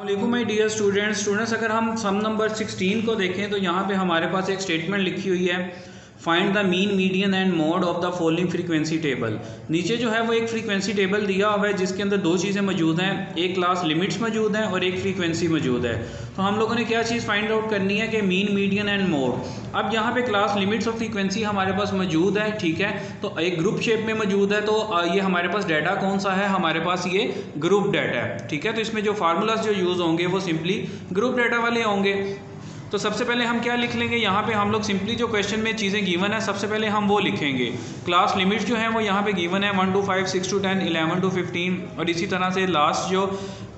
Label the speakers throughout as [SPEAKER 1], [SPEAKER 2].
[SPEAKER 1] वालेकुम my dear students अगर हम सम नंबर 16 को देखें तो यहाँ पे हमारे पास एक स्टेटमेंट लिखी हुई है, find the mean median and mode of the following frequency table. नीचे जो है वो एक फ्रीक्वेंसी टेबल दिया हुआ है जिसके अंदर दो चीज़ें मौजूद हैं, एक क्लास लिमिट्स मौजूद हैं और एक फ्रीक्वेंसी मौजूद है। तो हम लोगों ने क्या चीज़ फाइंड आउट करनी है कि मीन मीडियन एंड मोड। अब यहाँ पे क्लास लिमिट्स और फ्रीक्वेंसी हमारे पास मौजूद है, ठीक है, तो एक ग्रुप शेप में मौजूद है। तो ये हमारे पास डाटा कौन सा है, हमारे पास ये ग्रुप डाटा है, ठीक है। तो इसमें जो फार्मूलाज जो यूज़ होंगे वो सिंपली ग्रुप डाटा वाले होंगे। तो सबसे पहले हम क्या लिख लेंगे, यहाँ पे हम लोग सिंपली जो क्वेश्चन में चीज़ें गिवन है सबसे पहले हम वो लिखेंगे। क्लास लिमिट्स जो है वो यहाँ पे गिवन है 1 to 5, 6 to 10, 11 to 15 और इसी तरह से लास्ट जो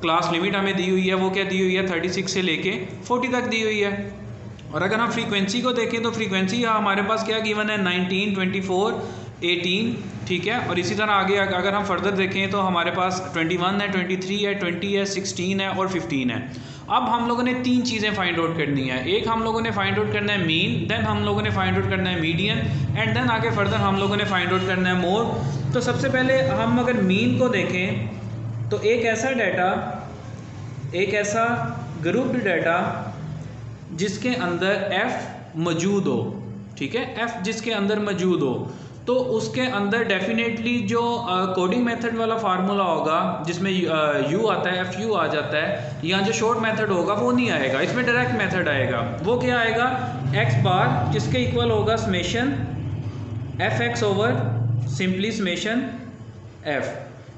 [SPEAKER 1] क्लास लिमिट हमें दी हुई है वो क्या दी हुई है, 36 से लेके 40 तक दी हुई है। और अगर हम फ्रीक्वेंसी को देखें तो फ्रीक्वेंसी हमारे पास क्या गिवन है, 19, 24, 18, ठीक है। और इसी तरह आगे अगर हम फर्दर देखें तो हमारे पास 21 है, 23 है, 20 है, 16 है और 15 है। अब हम लोगों ने तीन चीज़ें फाइंड आउट करनी है। एक हम लोगों ने फाइंड आउट करना है मीन, देन हम लोगों ने फाइंड आउट करना है मीडियन एंड देन आगे फर्दर हम लोगों ने फाइंड आउट करना है मोड। तो सबसे पहले हम अगर मीन को देखें तो एक ऐसा ग्रुप्ड डाटा जिसके अंदर f मौजूद हो, ठीक है, f जिसके अंदर मौजूद हो तो उसके अंदर डेफिनेटली जो कोडिंग मेथड वाला फार्मूला होगा जिसमें u आता है, fu आ जाता है, या जो शॉर्ट मेथड होगा वो नहीं आएगा, इसमें डायरेक्ट मेथड आएगा। वो क्या आएगा, x बार जिसके इक्वल होगा summation fx over simply summation f,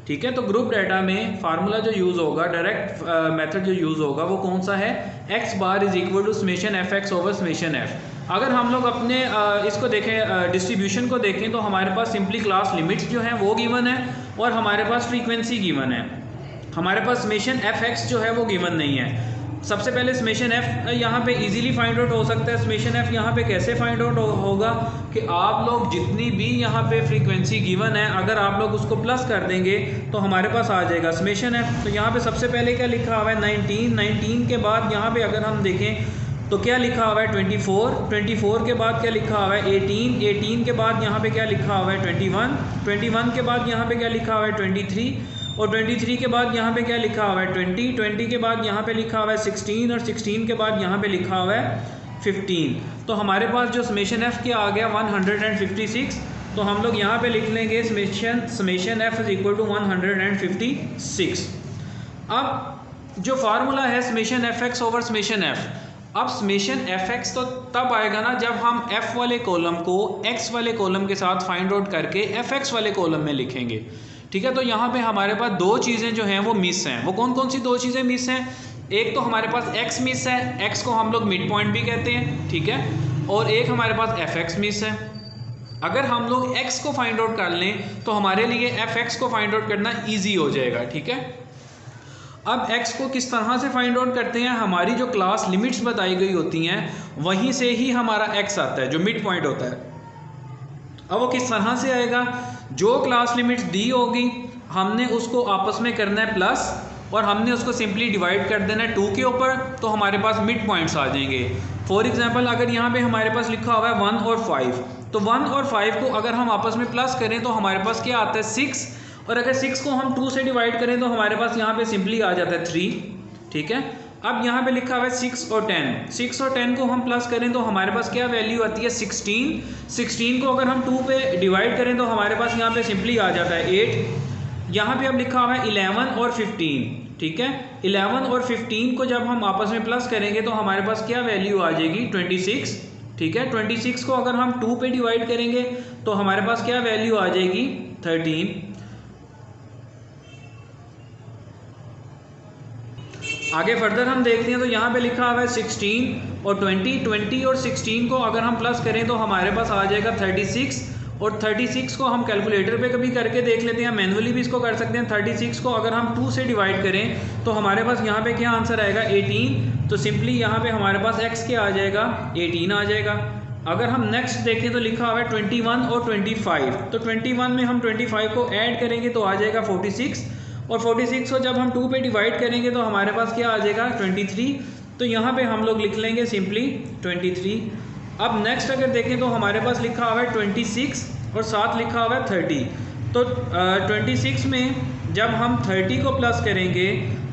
[SPEAKER 1] ठीक है। तो ग्रुप डाटा में फार्मूला जो यूज़ होगा, डायरेक्ट मेथड जो यूज़ होगा वो कौन सा है, x bar is equal to summation fx over summation f। अगर हम लोग अपने इसको देखें, डिस्ट्रीब्यूशन को देखें तो हमारे पास सिंपली क्लास लिमिट्स जो हैं वो गिवन है और हमारे पास फ्रीक्वेंसी गिवन है। हमारे पास समेशन fx जो है वो गिवन नहीं है। सबसे पहले समेशन f यहाँ पे इजीली फाइंड आउट हो सकता है। समेशन f यहाँ पे कैसे फाइंड आउट होगा कि आप लोग जितनी भी यहाँ पे फ्रीक्वेंसी गिवन है अगर आप लोग उसको प्लस कर देंगे तो हमारे पास आ जाएगा समेशन f। तो यहाँ पे सबसे पहले क्या लिखा हुआ है, 19 के बाद यहाँ पे अगर हम देखें तो क्या लिखा हुआ है, 24 के बाद क्या लिखा हुआ है, 18 के बाद यहाँ पे क्या लिखा हुआ है, 21 के बाद यहाँ पे क्या लिखा हुआ है, 23 और 23 के बाद यहाँ पे क्या लिखा हुआ है, 20 के बाद यहाँ पे लिखा हुआ है 16 और 16 के बाद यहाँ पे लिखा हुआ है 15। तो हमारे पास जो समेशन f क्या आ गया, 156। तो हम लोग यहाँ पे लिख लेंगे summation f is equal to 156। अब जो फार्मूला है summation fx over summation f, अब समेशन fx तो तब आएगा ना जब हम f वाले कॉलम को x वाले कॉलम के साथ फाइंड आउट करके fx वाले कॉलम में लिखेंगे, ठीक है। तो यहाँ पे हमारे पास दो चीज़ें जो हैं वो मिस हैं। वो कौन कौन सी दो चीज़ें मिस हैं, एक तो हमारे पास x मिस है, x को हम लोग मिड पॉइंट भी कहते हैं, ठीक है, और एक हमारे पास fx मिस है। अगर हम लोग x को फाइंड आउट कर लें तो हमारे लिए fx को फाइंड आउट करना ईजी हो जाएगा, ठीक है। अब x को किस तरह से फाइंड आउट करते हैं, हमारी जो क्लास लिमिट्स बताई गई होती हैं वहीं से ही हमारा x आता है जो मिड पॉइंट होता है। अब वो किस तरह से आएगा, जो क्लास लिमिट्स दी होगी हमने उसको आपस में करना है प्लस और हमने उसको सिंपली डिवाइड कर देना है 2 के ऊपर, तो हमारे पास मिड पॉइंट्स आ जाएंगे। फॉर एग्जांपल अगर यहाँ पे हमारे पास लिखा हुआ है 1 और 5, तो 1 और 5 को अगर हम आपस में प्लस करें तो हमारे पास क्या आता है 6, और अगर 6 को हम 2 से डिवाइड करें तो हमारे पास यहाँ पे सिंपली आ जाता है 3, ठीक है। अब यहाँ पे लिखा हुआ है 6 और 10 को हम प्लस करें तो हमारे पास क्या वैल्यू आती है 16 को अगर हम 2 पे डिवाइड करें तो हमारे पास यहाँ पे सिंपली आ जाता है 8। यहाँ पे अब लिखा हुआ है 11 और 15, ठीक है। 11 और 15 को जब हम आपस में प्लस करेंगे तो हमारे पास क्या वैल्यू आ जाएगी 26, ठीक है। 26 को अगर हम 2 पे डिवाइड करेंगे तो हमारे पास क्या वैल्यू आ जाएगी 13। आगे फर्दर हम देखते हैं तो यहाँ पे लिखा हुआ है 16 और 20 और 16 को अगर हम प्लस करें तो हमारे पास आ जाएगा 36, और 36 को हम कैलकुलेटर पे कभी करके देख लेते हैं, मैनुअली भी इसको कर सकते हैं। 36 को अगर हम 2 से डिवाइड करें तो हमारे पास यहाँ पे क्या आंसर आएगा 18। तो सिंपली यहाँ पे हमारे पास x क्या आ जाएगा 18 आ जाएगा। अगर हम नेक्स्ट देखें तो लिखा हुआ है 21 और 25, तो 21 में हम 25 को ऐड करेंगे तो आ जाएगा 46, और 46 को जब हम 2 पे डिवाइड करेंगे तो हमारे पास क्या आ जाएगा 23। तो यहाँ पे हम लोग लिख लेंगे सिंपली 23। अब नेक्स्ट अगर देखें तो हमारे पास लिखा हुआ है 26 और साथ लिखा हुआ है 30। तो 26 में जब हम 30 को प्लस करेंगे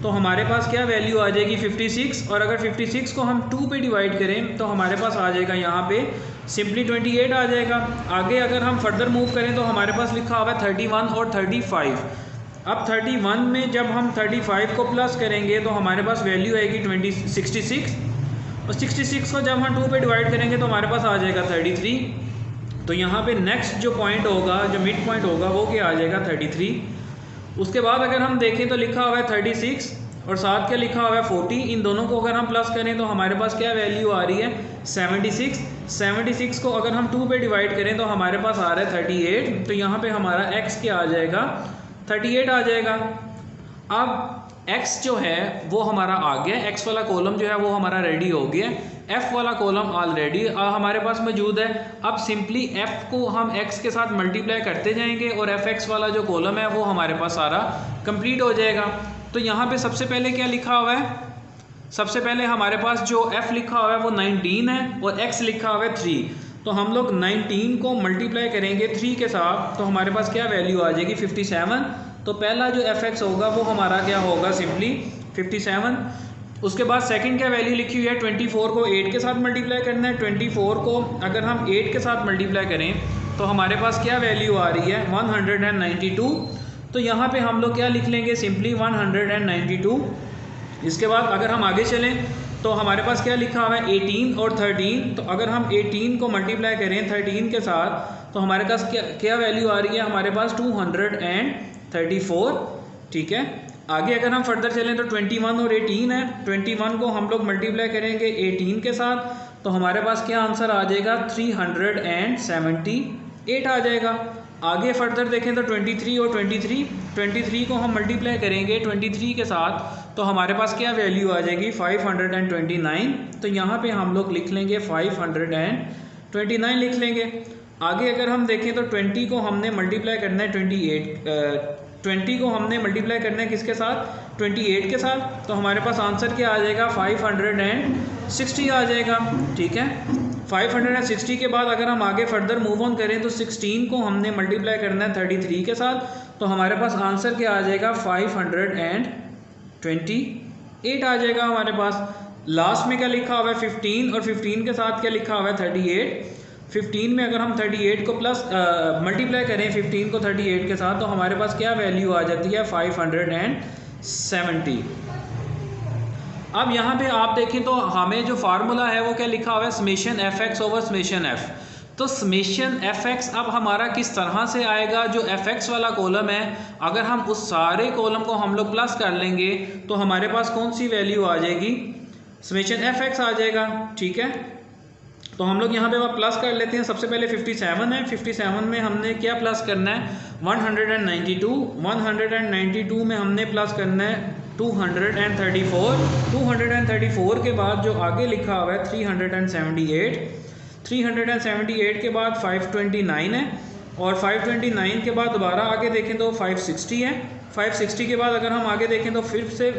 [SPEAKER 1] तो हमारे पास क्या वैल्यू आ जाएगी 56, और अगर 56 को हम 2 पे डिवाइड करें तो हमारे पास आ जाएगा यहाँ पे सिंपली 28 आ जाएगा। आगे अगर हम फर्दर मूव करें तो हमारे पास लिखा हुआ है 31 और 35। अब 31 में जब हम 35 को प्लस करेंगे तो हमारे पास वैल्यू आएगी 66, और 66 को जब हम 2 पे डिवाइड करेंगे तो हमारे पास आ जाएगा 33। तो यहाँ पे नेक्स्ट जो पॉइंट होगा, जो मिड पॉइंट होगा, वो क्या आ जाएगा 33। उसके बाद अगर हम देखें तो लिखा हुआ है 36 और साथ क्या लिखा हुआ है 40। इन दोनों को अगर हम प्लस करें तो हमारे पास क्या वैल्यू आ रही है 76। 76 को अगर हम 2 पे डिवाइड करें तो हमारे पास आ रहा है 38। तो यहाँ पे हमारा x क्या आ जाएगा 38 आ जाएगा। अब x जो है वो हमारा आ गया, x वाला कॉलम जो है वो हमारा रेडी हो गया, f वाला कॉलम ऑलरेडी हमारे पास मौजूद है। अब सिंपली f को हम x के साथ मल्टीप्लाई करते जाएंगे और fx वाला जो कॉलम है वो हमारे पास सारा कंप्लीट हो जाएगा। तो यहाँ पे सबसे पहले क्या लिखा हुआ है, सबसे पहले हमारे पास जो f लिखा हुआ है वो 19 है और x लिखा हुआ है 3। तो हम लोग 19 को मल्टीप्लाई करेंगे 3 के साथ तो हमारे पास क्या वैल्यू आ जाएगी 57। तो पहला जो fx होगा वो हमारा क्या होगा सिंपली 57। उसके बाद सेकंड क्या वैल्यू लिखी हुई है 24 को 8 के साथ मल्टीप्लाई करना है। 24 को अगर हम 8 के साथ मल्टीप्लाई करें तो हमारे पास क्या वैल्यू आ रही है 192। तो यहाँ पे हम लोग क्या लिख लेंगे सिंपली 192। इसके बाद अगर हम आगे चलें तो हमारे पास क्या लिखा हुआ है 18 और 13। तो अगर हम 18 को मल्टीप्लाई करें 13 के साथ तो हमारे पास क्या वैल्यू आ रही है हमारे पास 234। ठीक है, आगे अगर हम फर्दर चलें तो 21 और 18 है। 21 को हम लोग मल्टीप्लाई करेंगे 18 के साथ तो हमारे पास क्या आंसर आ जाएगा 378 आ जाएगा। आगे फर्दर देखें तो 23 और 23 को हम मल्टीप्लाई करेंगे 23 के साथ तो हमारे पास क्या वैल्यू आ जाएगी 529। तो यहाँ पे हम लोग लिख लेंगे 529 लिख लेंगे। आगे अगर हम देखें तो 20 को हमने मल्टीप्लाई करना है 20 को हमने मल्टीप्लाई करना है किसके साथ 28 के साथ। तो हमारे पास आंसर क्या आ जाएगा 560 आ जाएगा। ठीक है, 560 के बाद अगर हम आगे फर्दर मूव ऑन करें तो 16 को हमने मल्टीप्लाई करना है 33 के साथ तो हमारे पास आंसर क्या आ जाएगा 528 आ जाएगा हमारे पास। लास्ट में क्या लिखा हुआ है 15 और 15 के साथ क्या लिखा हुआ है 38। 15 में अगर हम 38 को प्लस मल्टीप्लाई करें 15 को 38 के साथ तो हमारे पास क्या वैल्यू आ जाती है 570। अब यहाँ पे आप देखें तो हमें जो फार्मूला है वो क्या लिखा हुआ है summation fx over summation f। तो समेशन fx अब हमारा किस तरह से आएगा, जो fx वाला कॉलम है अगर हम उस सारे कॉलम को हम लोग प्लस कर लेंगे तो हमारे पास कौन सी वैल्यू आ जाएगी समेशन fx आ जाएगा। ठीक है, तो हम लोग यहाँ पे प्लस कर लेते हैं। सबसे पहले 57 है, 57 में हमने क्या प्लस करना है 192 में हमने प्लस करना है 234 के बाद जो आगे लिखा हुआ है 378 के बाद 529 है और 529 के बाद दोबारा आगे देखें तो 560 है। 560 के बाद अगर हम आगे देखें तो फिर से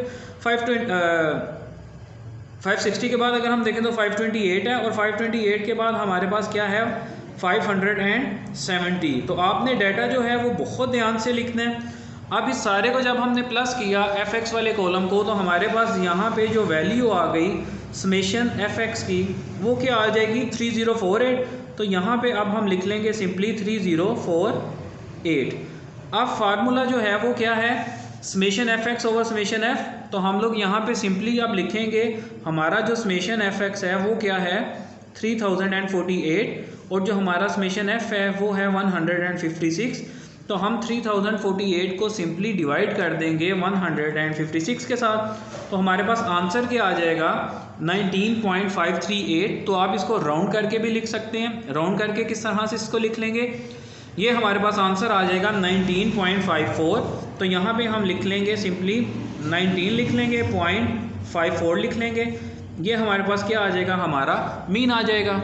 [SPEAKER 1] 560 के बाद अगर हम देखें तो 528 है और 528 के बाद हमारे पास क्या है 570। तो आपने डाटा जो है वो बहुत ध्यान से लिखना है। अब इस सारे को जब हमने प्लस किया fx वाले कॉलम को तो हमारे पास यहाँ पे जो वैल्यू आ गई समेशन fx की वो क्या आ जाएगी 3048। तो यहाँ पे अब हम लिख लेंगे सिंपली 3048। अब फार्मूला जो है वो क्या है summation fx over summation f। तो हम लोग यहाँ पे सिंपली अब लिखेंगे हमारा जो समेशन fx है वो क्या है 3048 और जो हमारा समेशन f है वो है 156। तो हम 3048 को सिंपली डिवाइड कर देंगे 156 के साथ तो हमारे पास आंसर क्या आ जाएगा 19.538। तो आप इसको राउंड करके भी लिख सकते हैं। राउंड करके किस तरह से इसको लिख लेंगे, ये हमारे पास आंसर आ जाएगा 19.54। तो यहाँ पे हम लिख लेंगे सिंपली 19 लिख लेंगे 0.54 लिख लेंगे। ये हमारे पास क्या आ जाएगा हमारा मीन आ जाएगा।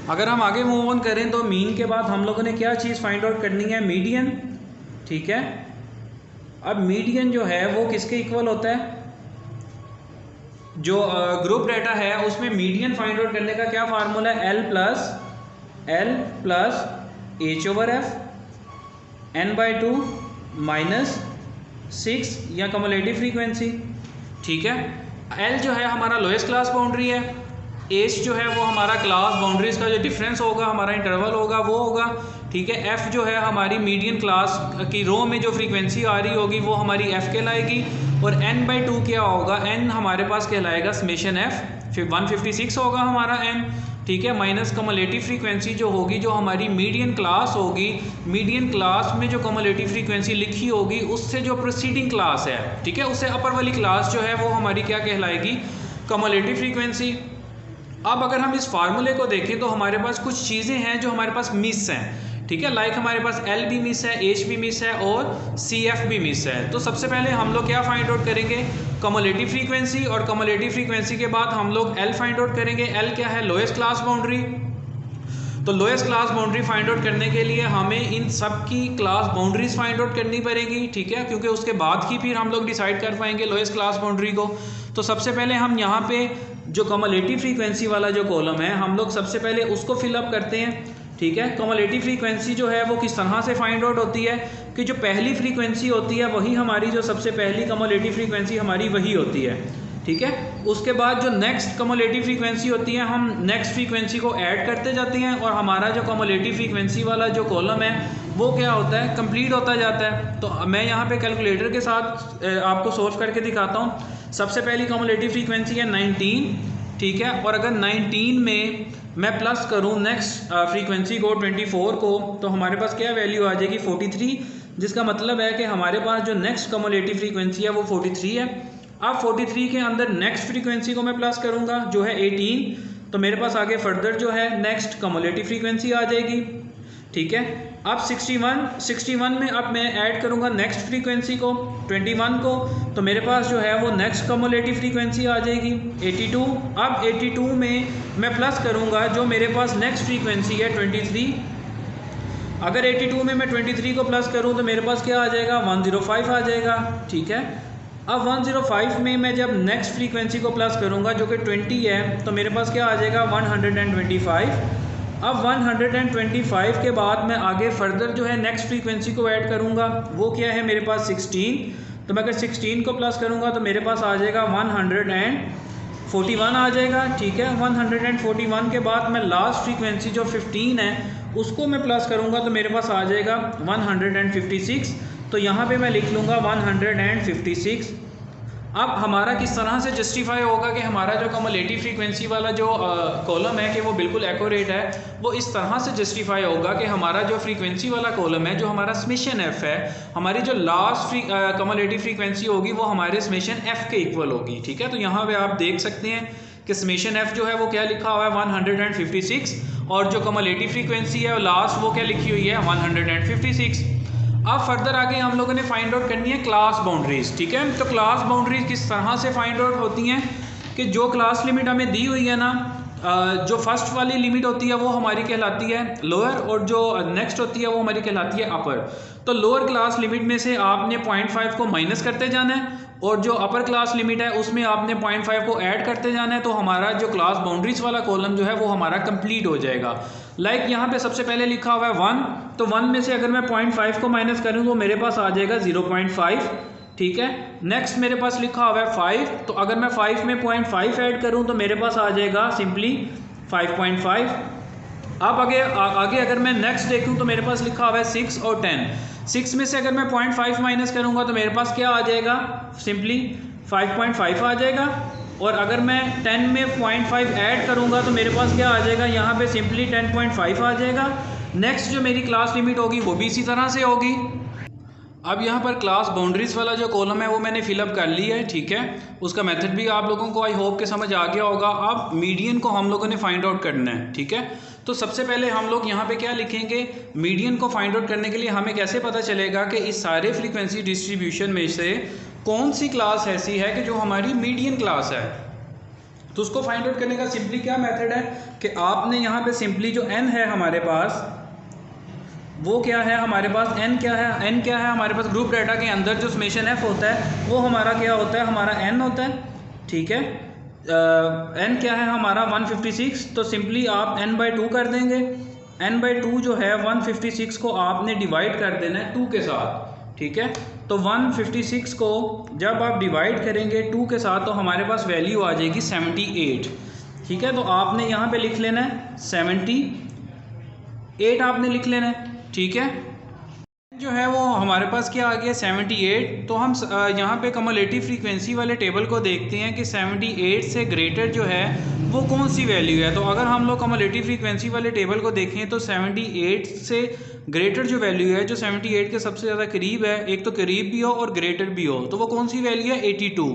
[SPEAKER 1] अगर हम आगे मूव ऑन करें तो मीन के बाद हम लोगों ने क्या चीज़ फाइंड आउट करनी है मीडियन। ठीक है, अब मीडियन जो है वो किसके इक्वल होता है, जो ग्रुप डाटा है उसमें मीडियन फाइंड आउट करने का क्या फार्मूला है L plus H over F n/2 minus 6 या कम्युलेटिव फ्रीक्वेंसी, ठीक है। एल जो है हमारा लोएस्ट क्लास बाउंड्री है, एच जो है वो हमारा क्लास बाउंड्रीज का जो डिफरेंस होगा, हमारा इंटरवल होगा वो होगा, ठीक है। एफ़ जो है हमारी मीडियन क्लास की रो में जो फ्रीक्वेंसी आ रही होगी वो हमारी एफ़ कहलाएगी, और n/2 क्या होगा, n हमारे पास कहलाएगा समेशन एफ़, फिर 156 होगा हमारा n, ठीक है, माइनस कम्युलेटिव फ्रीक्वेंसी जो होगी, जो हमारी मीडियन क्लास होगी, मीडियन क्लास में जो कम्युलेटिव फ्रीक्वेंसी लिखी होगी उससे जो प्रोसीडिंग क्लास है, ठीक है, उससे अपर वाली क्लास जो है वो हमारी क्या कहलाएगी, कम्युलेटिव फ्रीक्वेंसी। अब अगर हम इस फार्मूले को देखें तो हमारे पास कुछ चीज़ें हैं जो हमारे पास मिस हैं, ठीक है, लाइक हमारे पास L भी मिस है, H भी मिस है और CF भी मिस है। तो सबसे पहले हम लोग क्या फाइंड आउट करेंगे, कम्युलेटिव फ्रीक्वेंसी, और कम्युलेटिव फ्रीक्वेंसी के बाद हम लोग L फाइंड आउट करेंगे। L क्या है, लोएस्ट क्लास बाउंड्री। तो lowest class boundary find out करने के लिए हमें इन सब की क्लास बाउंड्रीज फाइंड आउट करनी पड़ेगी, ठीक है, क्योंकि उसके बाद ही फिर हम लोग डिसाइड कर पाएंगे लोएस्ट क्लास बाउंड्री को। तो सबसे पहले हम यहाँ पे जो कम्युलेटिव फ्रीक्वेंसी वाला जो कॉलम है हम लोग सबसे पहले उसको फिलअप करते हैं, ठीक है। कम्युलेटिव फ्रीक्वेंसी जो है वो किस तरह से फाइंड आउट होती है कि जो पहली फ्रीक्वेंसी होती है वही हमारी, जो सबसे पहली कम्युलेटिव फ्रीक्वेंसी हमारी वही होती है, ठीक है। उसके बाद जो नेक्स्ट कम्युलेटिव फ्रीक्वेंसी होती है हम नेक्स्ट फ्रीक्वेंसी को ऐड करते जाते हैं, और हमारा जो कम्युलेटिव फ्रीक्वेंसी वाला जो कॉलम है वो क्या होता है, कंप्लीट होता जाता है। तो मैं यहाँ पे कैलकुलेटर के साथ आपको सोल्व करके दिखाता हूँ। सबसे पहली कम्युलेटिव फ्रीक्वेंसी है 19, ठीक है, और अगर 19 में मैं प्लस करूँ नेक्स्ट फ्रीक्वेंसी को 24 को, तो हमारे पास क्या वैल्यू आ जाएगी 43, जिसका मतलब है कि हमारे पास जो नेक्स्ट कम्युलेटिव फ्रीक्वेंसी है वो 43 है। अब 43 के अंदर नेक्स्ट फ्रीक्वेंसी को मैं प्लस करूँगा जो है 18, तो मेरे पास आगे फर्दर जो है नेक्स्ट कम्युलेटिव फ्रीक्वेंसी आ जाएगी, ठीक है। अब 61 में अब मैं ऐड करूँगा नेक्स्ट फ्रीक्वेंसी को 21 को, तो मेरे पास जो है वो नेक्स्ट कम्युलेटिव फ्रीक्वेंसी आ जाएगी 82। अब 82 में मैं प्लस करूँगा जो मेरे पास नेक्स्ट फ्रीक्वेंसी है 23। अगर 82 में मैं 23 को प्लस करूँ तो मेरे पास क्या आ जाएगा, 105 आ जाएगा, ठीक है। अब 105 में मैं जब नेक्स्ट फ्रीक्वेंसी को प्लस करूँगा जो कि 20 है, तो मेरे पास क्या आ जाएगा 125। अब 125 के बाद मैं आगे फर्दर जो है नेक्स्ट फ्रीक्वेंसी को ऐड करूँगा, वो क्या है मेरे पास 16, तो मैं अगर 16 को प्लस करूँगा तो मेरे पास आ जाएगा 141 आ जाएगा, ठीक है। 141 के बाद मैं लास्ट फ्रीक्वेंसी जो 15 है उसको मैं प्लस करूँगा तो मेरे पास आ जाएगा 156, तो यहाँ पे मैं लिख लूँगा 156। अब हमारा किस तरह से जस्टिफाई होगा कि हमारा जो कम्युलेटिव फ्रीक्वेंसी वाला जो कॉलम है कि वो बिल्कुल एक्यूरेट है, वो इस तरह से जस्टिफाई होगा कि हमारा जो फ्रीक्वेंसी वाला कॉलम है, जो हमारा समेशन एफ है, हमारी जो लास्ट कम्युलेटिव फ्रीक्वेंसी होगी वो हमारे समेशन एफ के इक्वल होगी, ठीक है। तो यहाँ पे आप देख सकते हैं कि समेशन एफ जो है वो क्या लिखा हुआ है 156, और जो कम्युलेटिव फ्रीक्वेंसी है लास्ट वो क्या लिखी हुई है 156। अब फर्दर आगे हम लोगों ने फाइंड आउट करनी है क्लास बाउंड्रीज, ठीक है। तो क्लास बाउंड्रीज किस तरह से फाइंड आउट होती हैं कि जो क्लास लिमिट हमें दी हुई है ना, जो फर्स्ट वाली लिमिट होती है वो हमारी कहलाती है लोअर, और जो नेक्स्ट होती है वो हमारी कहलाती है अपर। तो लोअर क्लास लिमिट में से आपने 0.5 को माइनस करते जाना है, और जो अपर क्लास लिमिट है उसमें आपने 0.5 को ऐड करते जाना है, तो हमारा जो क्लास बाउंड्रीज वाला कॉलम जो है वो हमारा कंप्लीट हो जाएगा। लाइक यहाँ पे सबसे पहले लिखा हुआ है 1, तो 1 में से अगर मैं 0.5 को माइनस करूँ तो मेरे पास आ जाएगा 0.5, ठीक है। नेक्स्ट मेरे पास लिखा हुआ है 5, तो अगर मैं 5 में 0.5 ऐड करूँ तो मेरे पास आ जाएगा सिंपली 5.5। अब आगे अगर मैं नेक्स्ट देखूँ तो मेरे पास लिखा हुआ है 6 और 10। 6 में से अगर मैं 0.5 माइनस करूँगा तो मेरे पास क्या आ जाएगा, सिंपली 5.5 आ जाएगा, और अगर मैं 10 में 0.5 ऐड करूँगा तो मेरे पास क्या आ जाएगा, यहाँ पे सिंपली 10.5 आ जाएगा। नेक्स्ट जो मेरी क्लास लिमिट होगी वो भी इसी तरह से होगी। अब यहाँ पर क्लास बाउंड्रीज वाला जो कॉलम है वो मैंने फिलअप कर लिया है, ठीक है। उसका मेथड भी आप लोगों को आई होप के समझ आ गया होगा। अब मीडियन को हम लोगों ने फाइंड आउट करना है, ठीक है। तो सबसे पहले हम लोग यहाँ पे क्या लिखेंगे, मीडियन को फाइंड आउट करने के लिए हमें कैसे पता चलेगा कि इस सारे फ्रीक्वेंसी डिस्ट्रीब्यूशन में से कौन सी क्लास ऐसी है कि जो हमारी मीडियन क्लास है। तो उसको फाइंड आउट करने का सिंपली क्या मेथड है कि आपने यहाँ पे सिंपली जो n है हमारे पास वो क्या है, हमारे पास n क्या है, n क्या है हमारे पास ग्रुप डाटा के अंदर जो समेशन f होता है वो हमारा क्या होता है, हमारा n होता है, ठीक है। n क्या है हमारा 156, तो सिंपली आप n/2 कर देंगे। n/2 जो है 156 को आपने डिवाइड कर देना है 2 के साथ, ठीक है। तो 156 को जब आप डिवाइड करेंगे 2 के साथ तो हमारे पास वैल्यू आ जाएगी 78। ठीक है, तो आपने यहाँ पे लिख लेना है 78 आपने लिख लेना है। ठीक है, जो है वो हमारे पास क्या आ गया 78। तो हम यहाँ पे कम्युलेटिव फ्रीक्वेंसी वाले टेबल को देखते हैं कि 78 से ग्रेटर जो है वो कौन सी वैल्यू है। तो अगर हम लोग कम्युलेटिव फ्रीक्वेंसी वाले टेबल को देखें तो 78 से ग्रेटर जो वैल्यू है, जो 78 के सबसे ज़्यादा करीब है, एक तो करीब भी हो और ग्रेटर भी हो, तो वो कौन सी वैल्यू है 82।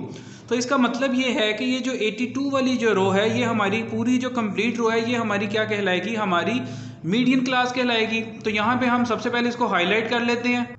[SPEAKER 1] तो इसका मतलब ये है कि ये जो 82 वाली जो रो है, ये हमारी पूरी जो कंप्लीट रो है, ये हमारी क्या कहलाएगी, हमारी मीडियन क्लास कहलाएगी। तो यहाँ पे हम सबसे पहले इसको हाईलाइट कर लेते हैं।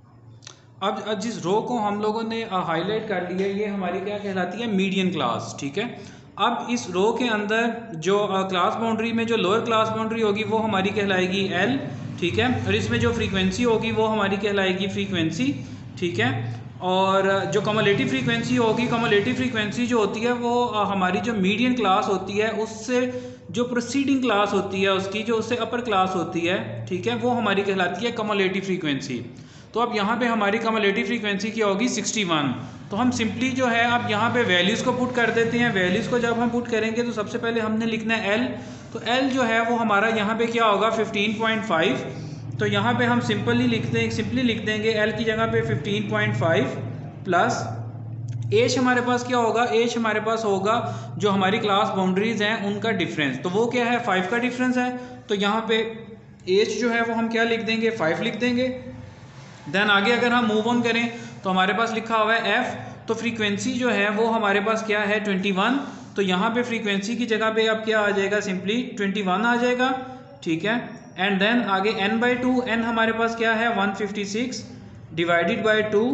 [SPEAKER 1] अब जिस रो को हम लोगों ने हाईलाइट कर लिया, ये हमारी क्या कहलाती है, मीडियन क्लास। ठीक है, अब इस रो के अंदर जो क्लास बाउंड्री में जो लोअर क्लास बाउंड्री होगी वो हमारी कहलाएगी एल। ठीक है, और इसमें जो फ्रीक्वेंसी होगी वो हमारी कहलाएगी फ्रीक्वेंसी। ठीक है, और जो कम्युलेटिव फ्रीक्वेंसी होगी, कम्युलेटिव फ्रीक्वेंसी जो होती है वो हमारी जो मीडियन क्लास होती है उससे जो प्रोसीडिंग क्लास होती है उसकी, जो उससे अपर क्लास होती है, ठीक है, वो हमारी कहलाती है कम्युलेटिव फ्रीक्वेंसी। तो अब यहाँ पे हमारी कम्युलेटिव फ्रीक्वेंसी क्या होगी 61। तो हम सिंपली जो है अब यहाँ पे वैल्यूज़ को पुट कर देते हैं। वैल्यूज़ को जब हम पुट करेंगे तो सबसे पहले हमने लिखना है एल। तो एल जो है वो हमारा यहाँ पे क्या होगा 15.5। तो यहाँ पे हम सिंपली लिख देंगे एल की जगह पे 15.5 प्लस एच हमारे पास क्या होगा, एच हमारे पास होगा जो हमारी क्लास बाउंड्रीज हैं उनका डिफरेंस। तो वो क्या है 5 का डिफरेंस है। तो यहाँ पे एच जो है वो हम क्या लिख देंगे 5 लिख देंगे। देन आगे अगर हम मूव ऑन करें तो हमारे पास लिखा हुआ है एफ। तो फ्रीक्वेंसी जो है वो हमारे पास क्या है 21। तो यहाँ पे फ्रीक्वेंसी की जगह पे अब क्या आ जाएगा, सिंपली 21 आ जाएगा। ठीक है, एंड देन आगे n/2, n हमारे पास क्या है 156 डिवाइडेड बाई 2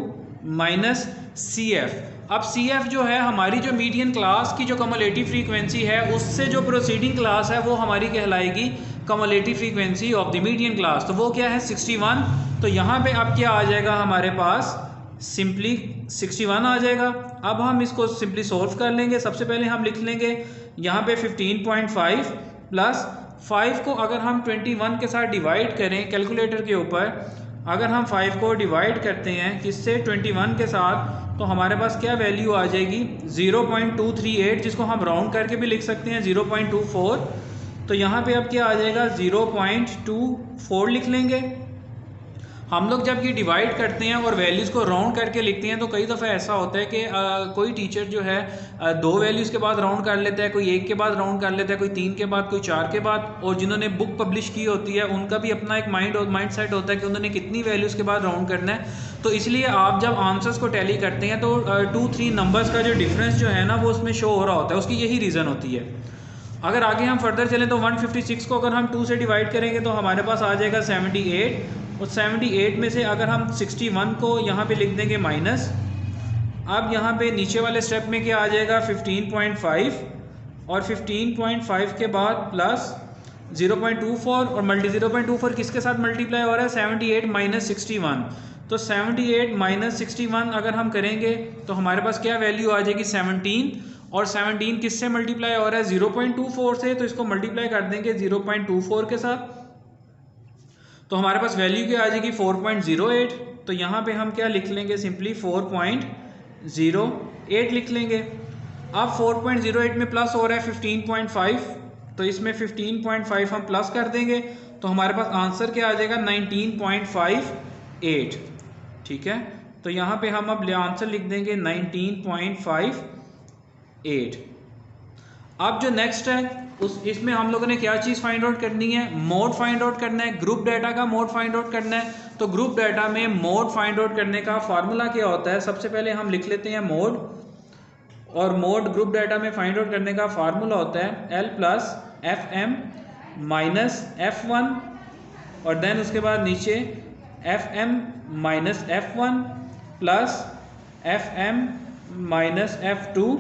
[SPEAKER 1] माइनस CF। अब CF जो है हमारी जो मीडियन क्लास की जो कम्युलेटिव फ्रीक्वेंसी है उससे जो प्रोसीडिंग क्लास है वो हमारी कहलाएगी cumulative frequency of the median class. तो वो क्या है 61। तो यहाँ पे अब क्या आ जाएगा हमारे पास, सिंपली 61 आ जाएगा। अब हम इसको सिंपली सॉल्व कर लेंगे। सबसे पहले हम लिख लेंगे यहाँ पे 15.5 प्लस 5 को अगर हम 21 के साथ डिवाइड करें कैलकुलेटर के ऊपर, अगर हम 5 को डिवाइड करते हैं किससे 21 के साथ, तो हमारे पास क्या वैल्यू आ जाएगी 0.238, जिसको हम राउंड करके भी लिख सकते हैं 0.24। तो यहाँ पे अब क्या आ जाएगा 0.24 लिख लेंगे। हम लोग जब ये डिवाइड करते हैं और वैल्यूज़ को राउंड करके लिखते हैं तो कई दफ़ा ऐसा होता है कि कोई टीचर जो है 2 वैल्यूज़ के बाद राउंड कर लेता है, कोई 1 के बाद राउंड कर लेता है, कोई 3 के बाद, कोई 4 के बाद। और जिन्होंने बुक पब्लिश की होती है उनका भी अपना एक माइंड सेट होता है कि उन्होंने कितनी वैल्यूज़ के बाद राउंड करना है। तो इसलिए आप जब आंसर्स को टैली करते हैं तो 2-3 नंबर्स का जो डिफरेंस जो है ना वो उसमें शो हो रहा होता है, उसकी यही रीज़न होती है। अगर आगे हम फर्दर चलें तो 156 को अगर हम 2 से डिवाइड करेंगे तो हमारे पास आ जाएगा 78। और 78 में से अगर हम 61 को यहाँ पे लिख देंगे माइनस, अब यहाँ पे नीचे वाले स्टेप में क्या आ जाएगा 15.5 और 15.5 के बाद प्लस 0.24 और 0.24 किसके साथ मल्टीप्लाई हो रहा है 78 माइनस 61। तो 78 माइनस 61 अगर हम करेंगे तो हमारे पास क्या वैल्यू आ जाएगी 17। और 17 किससे मल्टीप्लाई हो रहा है 0.24 से, तो इसको मल्टीप्लाई कर देंगे 0.24 के साथ। तो हमारे पास वैल्यू क्या आ जाएगी 4.08। तो यहाँ पे हम क्या लिख लेंगे, सिंपली 4.08 लिख लेंगे। अब 4.08 में प्लस हो रहा है 15.5, तो इसमें 15.5 हम प्लस कर देंगे तो हमारे पास आंसर क्या आ जाएगा 19.58। ठीक है, तो यहाँ पे हम अब आंसर लिख देंगे 19.58। अब जो नेक्स्ट है इसमें हम लोगों ने क्या चीज़ फाइंड आउट करनी है, मोड फाइंड आउट करना है, ग्रुप डाटा का मोड फाइंड आउट करना है। तो ग्रुप डाटा में मोड फाइंड आउट करने का फार्मूला क्या होता है, सबसे पहले हम लिख लेते हैं मोड। और मोड ग्रुप डाटा में फाइंड आउट करने का फार्मूला होता है L plus FM minus F1 और देन उसके बाद नीचे FM minus F1 plus FM minus F2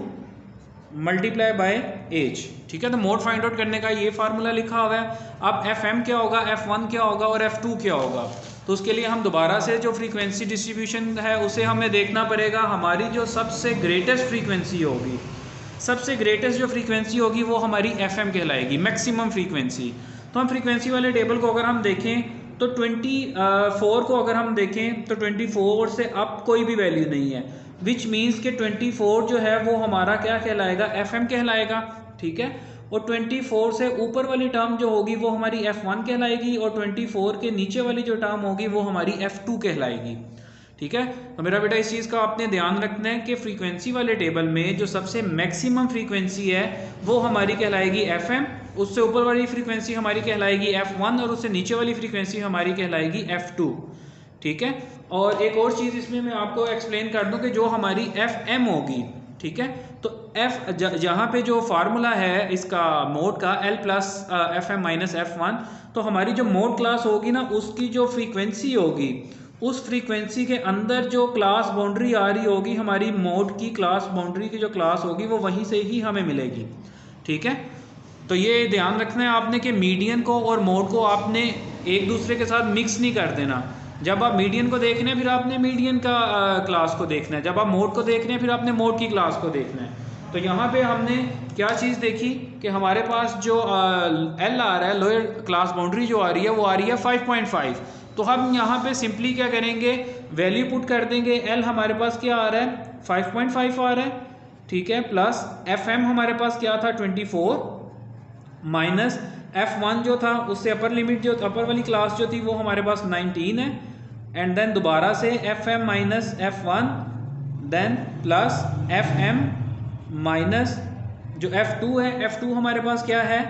[SPEAKER 1] multiply by H. ठीक है, तो मोड फाइंड आउट करने का ये फार्मूला लिखा हुआ है। अब FM क्या होगा, F1 क्या होगा और F2 क्या होगा, तो उसके लिए हम दोबारा से जो फ्रीक्वेंसी डिस्ट्रीब्यूशन है उसे हमें देखना पड़ेगा। हमारी जो सबसे ग्रेटेस्ट फ्रीक्वेंसी होगी, सबसे ग्रेटेस्ट जो फ्रीक्वेंसी होगी वो हमारी FM कहलाएगी, मैक्सिमम फ्रीक्वेंसी। तो हम फ्रीक्वेंसी वाले टेबल को अगर हम देखें तो 24 को अगर हम देखें तो 24 से अब कोई भी वैल्यू नहीं है, विच मीन्स के 24 जो है वो हमारा क्या कहलाएगा, FM कहलाएगा, ठीक है। और 24 से ऊपर वाली टर्म जो होगी वो हमारी F1 कहलाएगी, और 24 के नीचे वाली जो टर्म होगी वो हमारी F2 कहलाएगी, ठीक है। तो मेरा बेटा इस चीज़ का आपने ध्यान रखना है कि फ्रीक्वेंसी वाले टेबल में जो सबसे मैक्सिमम फ्रीक्वेंसी है वो हमारी कहलाएगी FM, उससे ऊपर वाली फ्रीक्वेंसी हमारी कहलाएगी F1, और उससे नीचे वाली फ्रीक्वेंसी हमारी कहलाएगी F2, ठीक है। और एक और चीज़ इसमें मैं आपको एक्सप्लेन कर दूं कि जो हमारी FM होगी, ठीक है, तो जहाँ पे जो फार्मूला है इसका मोड का L plus FM minus F1, तो हमारी जो मोड क्लास होगी ना उसकी जो फ्रीक्वेंसी होगी उस फ्रीक्वेंसी के अंदर जो क्लास बाउंड्री आ रही होगी हमारी मोड की क्लास बाउंड्री की जो क्लास होगी वो वहीं से ही हमें मिलेगी, ठीक है। तो ये ध्यान रखना है आपने कि मीडियन को और मोड को आपने एक दूसरे के साथ मिक्स नहीं कर देना। जब आप मीडियन को देख रहे हैं फिर आपने मीडियन का क्लास को देखना है, जब आप मोड को देख रहे हैं फिर आपने मोड की क्लास को देखना है। तो यहाँ पे हमने क्या चीज़ देखी कि हमारे पास जो L आ रहा है, लोअर क्लास बाउंड्री जो आ रही है वो आ रही है 5.5। तो हम यहाँ पे सिंपली क्या करेंगे, वैल्यू पुट कर देंगे। L हमारे पास क्या आ रहा है 5.5 आ रहा है, ठीक है, प्लस FM हमारे पास क्या था 24 माइनस F1 जो था उससे अपर लिमिट जो अपर वाली क्लास जो थी वो हमारे पास 19 है, एंड देन दोबारा से FM minus F1 then plus FM minus जो F2 है, F2 हमारे पास क्या है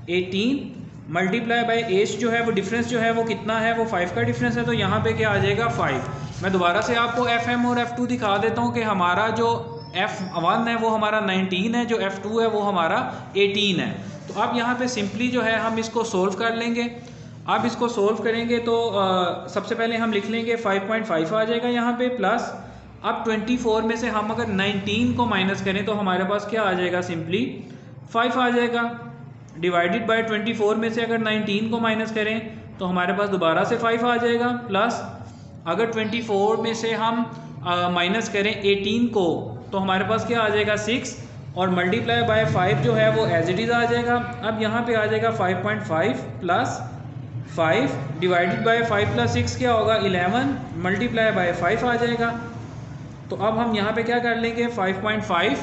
[SPEAKER 1] 18 मल्टीप्लाई बाय एज जो है वो डिफरेंस जो है वो कितना है, वो 5 का डिफरेंस है, तो यहाँ पे क्या आ जाएगा 5। मैं दोबारा से आपको FM और F2 दिखा देता हूँ कि हमारा जो F1 है वो हमारा 19 है, जो F2 है वो हमारा 18 है। तो अब यहाँ पे सिंपली जो है हम इसको सोल्व कर लेंगे। अब इसको सोल्व करेंगे तो सबसे पहले हम लिख लेंगे 5.5 आ जाएगा यहाँ पे, प्लस अब 24 में से हम अगर 19 को माइनस करें तो हमारे पास क्या आ जाएगा, सिंपली 5 आ जाएगा, डिवाइडेड बाय 24 में से अगर 19 को माइनस करें तो हमारे पास दोबारा से 5 आ जाएगा, प्लस अगर 24 में से हम माइनस करें 18 को तो हमारे पास क्या आ जाएगा 6, और मल्टीप्लाई बाय 5 जो है वो एज इट इज़ आ जाएगा। अब यहाँ पे आ जाएगा 5.5 प्लस 5 डिवाइडेड बाय 5 प्लस 6 क्या होगा 11 मल्टीप्लाई बाय 5 आ जाएगा। तो अब हम यहाँ पे क्या कर लेंगे 5.5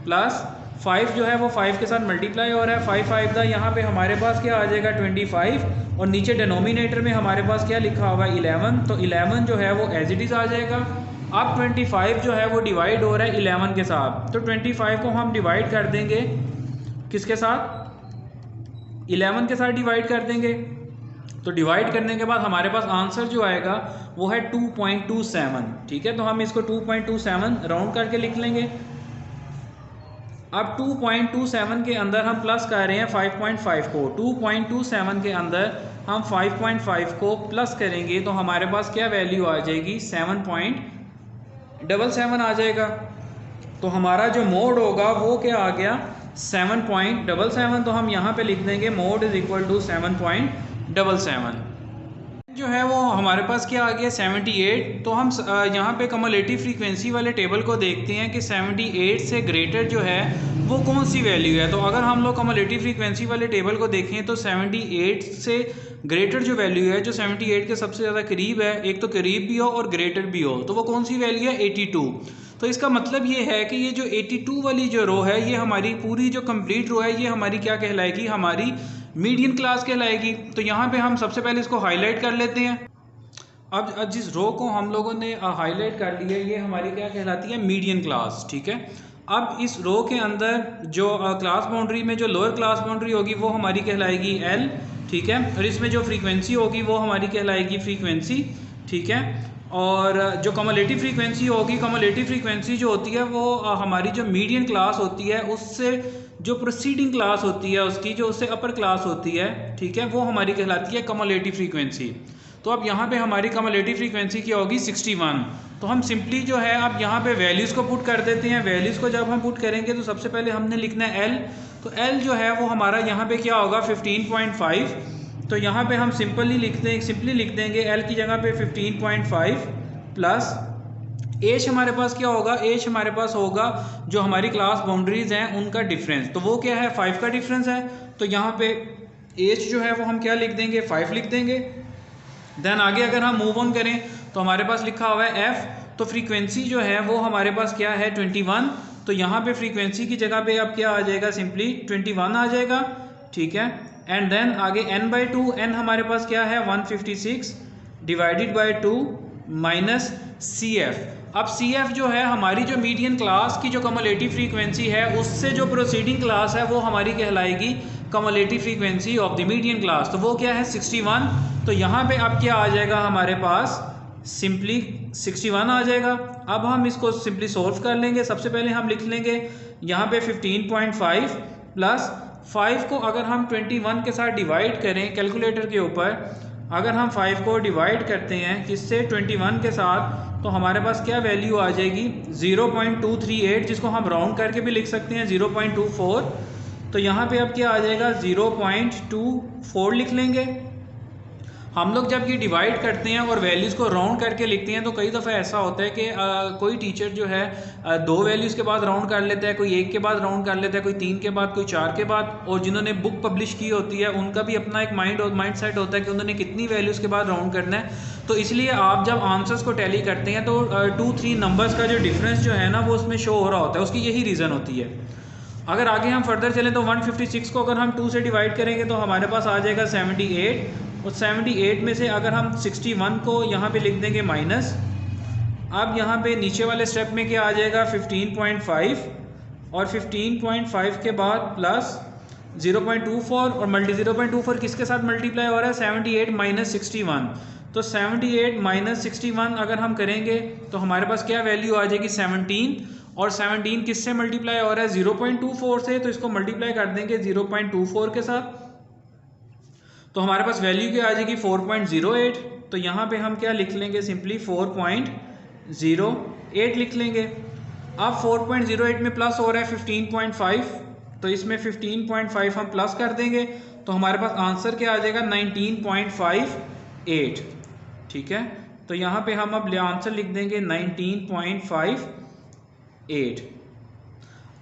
[SPEAKER 1] प्लस 5 जो है वो 5 के साथ मल्टीप्लाई हो रहा है, 5 5 का यहाँ पे हमारे पास क्या आ जाएगा 25, और नीचे डिनोमिनेटर में हमारे पास क्या लिखा होगा 11, तो 11 जो है वो एज इट इज़ आ जाएगा। अब 25 जो है वो डिवाइड हो रहा है 11 के साथ, तो 25 को हम डिवाइड कर देंगे किसके साथ 11 के साथ डिवाइड कर देंगे। तो डिवाइड करने के बाद हमारे पास आंसर जो आएगा वो है 2.27, ठीक है। तो हम इसको 2.27 राउंड करके लिख लेंगे। अब 2.27 के अंदर हम प्लस कर रहे हैं 5.5 को, 2.27 के अंदर हम 5.5 को प्लस करेंगे तो हमारे पास क्या वैल्यू आ जाएगी 7.77 आ जाएगा। तो हमारा जो मोड होगा वो क्या आ गया 7.77, तो हम यहाँ पे लिख देंगे मोड इज इक्वल टू 7.77 जो है वो हमारे पास क्या आ गया 78। तो हम यहाँ पे कम्युलेटिव फ्रीक्वेंसी वाले टेबल को देखते हैं कि 78 से ग्रेटर जो है वो कौन सी वैल्यू है। तो अगर हम लोग कम्युलेटिव फ्रीक्वेंसी वाले टेबल को देखें तो 78 से ग्रेटर जो वैल्यू है, जो 78 के सबसे ज़्यादा करीब है, एक तो करीब भी हो और ग्रेटर भी हो, तो वो कौन सी वैल्यू है 82। तो इसका मतलब ये है कि ये जो 82 वाली जो रो है ये हमारी पूरी जो कंप्लीट रो है ये हमारी क्या कहलाएगी, हमारी मीडियन क्लास कहलाएगी। तो यहाँ पे हम सबसे पहले इसको हाईलाइट कर लेते हैं। अब जिस रो को हम लोगों ने हाईलाइट कर लिया है ये हमारी क्या कहलाती है मीडियन क्लास, ठीक है। अब इस रो के अंदर जो क्लास बाउंड्री में जो लोअर क्लास बाउंड्री होगी वो हमारी कहलाएगी L, ठीक है, और इसमें जो फ्रीक्वेंसी होगी वो हमारी कहलाएगी फ्रीक्वेंसी, ठीक है। और जो कम्युलेटिव फ्रीक्वेंसी होगी, कम्युलेटिव फ्रीक्वेंसी जो होती है वो हमारी जो मीडियन क्लास होती है उससे जो प्रोसीडिंग क्लास होती है उसकी जो उससे अपर क्लास होती है, ठीक है, वो हमारी कहलाती है कम्युलेटिव फ्रीक्वेंसी। तो अब यहाँ पे हमारी कम्युलेटिव फ्रीक्वेंसी क्या होगी 61। तो हम सिंपली जो है अब यहाँ पे वैल्यूज़ को पुट कर देते हैं। वैल्यूज़ को जब हम पुट करेंगे तो सबसे पहले हमने लिखना है L, तो L जो है वो हमारा यहाँ पे क्या होगा 15.5। तो यहाँ पे हम सिंपली लिख देंगे L की जगह पे 15.5 प्लस एच हमारे पास क्या होगा, एच हमारे पास होगा जो हमारी क्लास बाउंड्रीज हैं उनका डिफरेंस, तो वो क्या है 5 का डिफरेंस है। तो यहाँ पे एच जो है वो हम क्या लिख देंगे 5 लिख देंगे, देन आगे अगर हम मूव ऑन करें तो हमारे पास लिखा हुआ है एफ, तो फ्रीक्वेंसी जो है वो हमारे पास क्या है 21, तो यहाँ पे फ्रीक्वेंसी की जगह पे अब क्या आ जाएगा, सिंपली 21 आ जाएगा, ठीक है। एंड देन आगे n/2, n हमारे पास क्या है 156 डिवाइडेड बाई 2 माइनस CF। अब CF जो है हमारी जो मीडियन क्लास की जो कम्युलेटिव फ्रीक्वेंसी है उससे जो प्रोसीडिंग क्लास है वो हमारी कहलाएगी cumulative frequency of the median class, तो वो क्या है 61। तो यहाँ पे अब क्या आ जाएगा हमारे पास, सिंपली 61 आ जाएगा। अब हम इसको सिंपली सोल्व कर लेंगे। सबसे पहले हम लिख लेंगे यहाँ पे 15.5 प्लस 5 को अगर हम 21 के साथ डिवाइड करें कैलकुलेटर के ऊपर, अगर हम 5 को डिवाइड करते हैं किससे 21 के साथ, तो हमारे पास क्या वैल्यू आ जाएगी 0.238, जिसको हम राउंड करके भी लिख सकते हैं 0.24। तो यहाँ पे अब क्या आ जाएगा 0.24 लिख लेंगे। हम लोग जब ये डिवाइड करते हैं और वैल्यूज़ को राउंड करके लिखते हैं तो कई दफ़ा ऐसा होता है कि कोई टीचर जो है 2 वैल्यूज़ के बाद राउंड कर लेता है, कोई 1 के बाद राउंड कर लेता है, कोई 3 के बाद, कोई 4 के बाद, और जिन्होंने बुक पब्लिश की होती है उनका भी अपना एक माइंड सेट होता है कि उन्होंने कितनी वैल्यूज़ के बाद राउंड करना है। तो इसलिए आप जब आंसर्स को टैली करते हैं तो 2-3 नंबर्स का जो डिफरेंस जो है ना वो उसमें शो हो रहा होता है, उसकी यही रीज़न होती है। अगर आगे हम फर्दर चलें तो 156 को अगर हम 2 से डिवाइड करेंगे तो हमारे पास आ जाएगा 78, और 78 में से अगर हम 61 को यहाँ पे लिख देंगे माइनस, अब यहाँ पे नीचे वाले स्टेप में क्या आ जाएगा 15.5, और 15.5 के बाद प्लस 0.24 और 0.24 किसके साथ मल्टीप्लाई हो रहा है 78 माइनस 61। तो 78 माइनस 61 अगर हम करेंगे तो हमारे पास क्या वैल्यू आ जाएगी 17, और 17 किससे मल्टीप्लाई हो रहा है 0.24 से, तो इसको मल्टीप्लाई कर देंगे 0.24 के साथ, तो हमारे पास वैल्यू क्या आ जाएगी 4.08। तो यहाँ पे हम क्या लिख लेंगे, सिंपली 4.08 लिख लेंगे। अब 4.08 में प्लस हो रहा है 15.5, तो इसमें 15.5 हम प्लस कर देंगे तो हमारे पास आंसर क्या आ जाएगा 19.58, ठीक है। तो यहाँ पे हम अब आंसर लिख देंगे 19.58।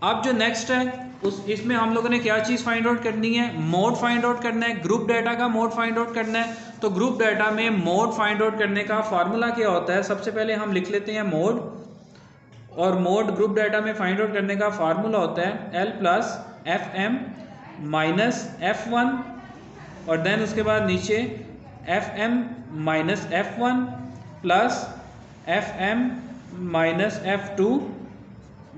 [SPEAKER 1] अब जो नेक्स्ट है इसमें हम लोगों ने क्या चीज़ फाइंड आउट करनी है, मोड फाइंड आउट करना है, ग्रुप डाटा का मोड फाइंड आउट करना है। तो ग्रुप डाटा में मोड फाइंड आउट करने का फार्मूला क्या होता है, सबसे पहले हम लिख लेते हैं मोड, और मोड ग्रुप डाटा में फाइंड आउट करने का फार्मूला होता है L plus FM minus F1, और देन उसके बाद नीचे FM minus F1 plus FM minus F2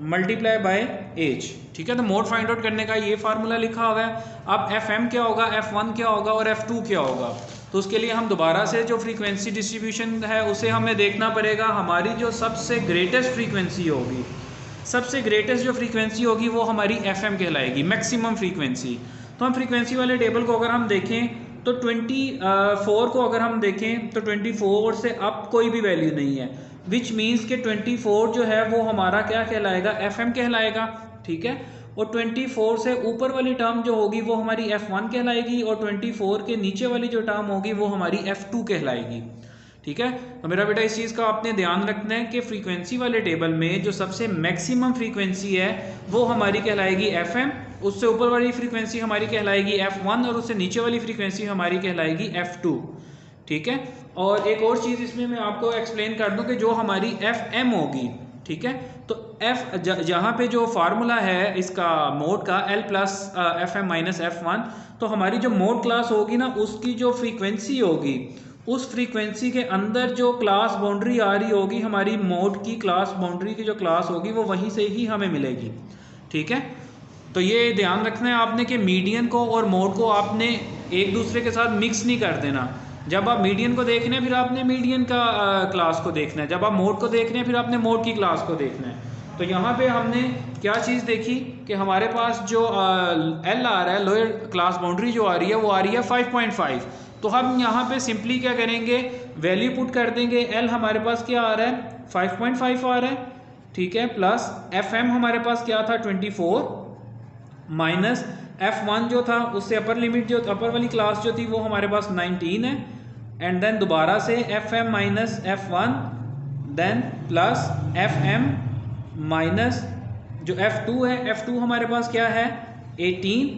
[SPEAKER 1] multiply by H, ठीक है। तो मोड फाइंड आउट करने का ये फार्मूला लिखा हुआ है। अब FM क्या होगा, F1 क्या होगा और F2 क्या होगा, तो उसके लिए हम दोबारा से जो फ्रीक्वेंसी डिस्ट्रीब्यूशन है उसे हमें देखना पड़ेगा। हमारी जो सबसे ग्रेटेस्ट फ्रीक्वेंसी होगी, सबसे ग्रेटेस्ट जो फ्रीक्वेंसी होगी वो हमारी FM कहलाएगी, मैक्सिमम फ्रीक्वेंसी। तो हम फ्रीक्वेंसी वाले टेबल को अगर हम देखें तो 24 को अगर हम देखें तो 24 से अब कोई भी वैल्यू नहीं है, विच मीन्स के 24 जो है वो हमारा क्या कहलाएगा FM कहलाएगा, ठीक है। और 24 से ऊपर वाली टर्म जो होगी वो हमारी F1 कहलाएगी, और 24 के नीचे वाली जो टर्म होगी वो हमारी F2 कहलाएगी, ठीक है। तो मेरा बेटा इस चीज़ का आपने ध्यान रखना है कि फ्रीक्वेंसी वाले टेबल में जो सबसे मैक्सिमम फ्रीक्वेंसी है वो हमारी कहलाएगी FM, उससे ऊपर वाली फ्रीक्वेंसी हमारी कहलाएगी F1, और उससे नीचे वाली फ्रीक्वेंसी हमारी कहलाएगी F2, ठीक है। और एक और चीज़ इसमें मैं आपको एक्सप्लेन कर दूं कि जो हमारी FM होगी, ठीक है, तो जहाँ पे जो फार्मूला है इसका मोड का L plus FM minus F1, तो हमारी जो मोड क्लास होगी ना उसकी जो फ्रीक्वेंसी होगी उस फ्रीक्वेंसी के अंदर जो क्लास बाउंड्री आ रही होगी, हमारी मोड की क्लास बाउंड्री की जो क्लास होगी वो वहीं से ही हमें मिलेगी, ठीक है। तो ये ध्यान रखना है आपने कि मीडियन को और मोड को आपने एक दूसरे के साथ मिक्स नहीं कर देना। जब आप मीडियन को देखना है फिर आपने मीडियन का क्लास को देखना है, जब आप मोड को देखना है फिर आपने मोड की क्लास को देखना है। तो यहाँ पे हमने क्या चीज़ देखी कि हमारे पास जो L आ रहा है, लोअर क्लास बाउंड्री जो आ रही है वो आ रही है 5.5। तो हम यहाँ पे सिंपली क्या करेंगे, वैल्यू पुट कर देंगे। L हमारे पास क्या आ रहा है 5.5 आ रहा है, ठीक है, प्लस FM हमारे पास क्या था 24 माइनस F1 जो था उससे अपर लिमिट जो अपर वाली क्लास जो थी वो हमारे पास 19 है, एंड देन दोबारा से FM minus F1 then plus FM minus जो F2 है, F2 हमारे पास क्या है 18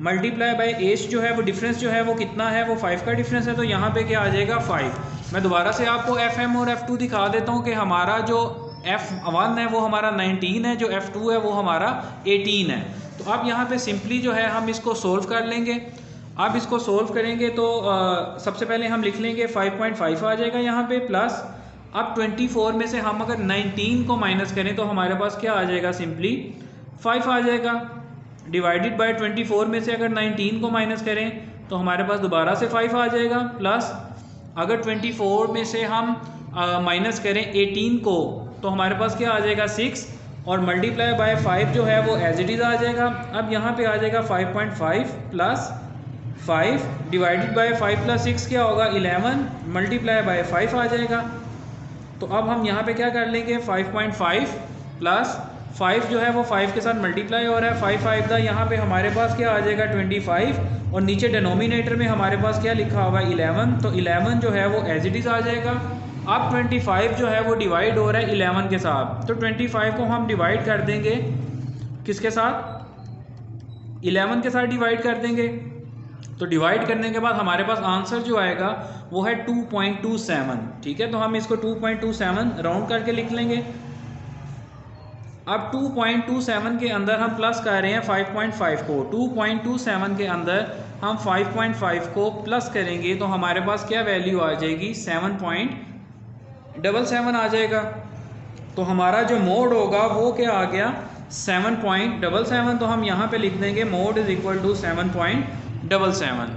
[SPEAKER 1] मल्टीप्लाई बाय एज जो है वो डिफरेंस जो है वो कितना है, वो 5 का डिफरेंस है, तो यहाँ पे क्या आ जाएगा 5। मैं दोबारा से आपको FM और F2 दिखा देता हूँ कि हमारा जो F1 है वो हमारा 19 है, जो F2 है वो हमारा 18 है। तो अब यहाँ पे सिंपली जो है हम इसको सोल्व कर लेंगे। अब इसको सोल्व करेंगे तो सबसे पहले हम लिख लेंगे 5.5 आ जाएगा यहाँ पे, प्लस अब 24 में से हम अगर 19 को माइनस करें तो हमारे पास क्या आ जाएगा, सिंपली 5 आ जाएगा। डिवाइडेड बाय 24 में से अगर 19 को माइनस करें तो हमारे पास दोबारा से 5 आ जाएगा, प्लस अगर 24 में से हम माइनस करें 18 को तो हमारे पास क्या आ जाएगा 6, और मल्टीप्लाई बाय 5 जो है वो एज इट इज़ आ जाएगा। अब यहाँ पे आ जाएगा 5.5 प्लस 5 डिवाइडेड बाय 5 प्लस 6 क्या होगा 11, मल्टीप्लाई बाय 5 आ जाएगा। तो अब हम यहाँ पे क्या कर लेंगे 5.5 प्लस 5 जो है वो 5 के साथ मल्टीप्लाई हो रहा है, 5 5 दा यहाँ पे हमारे पास क्या आ जाएगा 25, और नीचे डिनोमिनेटर में हमारे पास क्या लिखा होगा 11, तो 11 जो है वो एज इट इज़ आ जाएगा। अब 25 जो है वो डिवाइड हो रहा है 11 के साथ, तो 25 को हम डिवाइड कर देंगे किसके साथ, 11 के साथ डिवाइड कर देंगे। तो डिवाइड करने के बाद हमारे पास आंसर जो आएगा वो है 2.27, ठीक है। तो हम इसको 2.27 राउंड करके लिख लेंगे। अब 2.27 के अंदर हम प्लस कर रहे हैं 5.5 को, 2.27 के अंदर हम 5.5 को प्लस करेंगे तो हमारे पास क्या वैल्यू आ जाएगी 7.77 आ जाएगा। तो हमारा जो मोड होगा वो क्या आ गया 7.77, तो हम यहाँ पे लिख देंगे मोड इज इक्वल टू 7.77।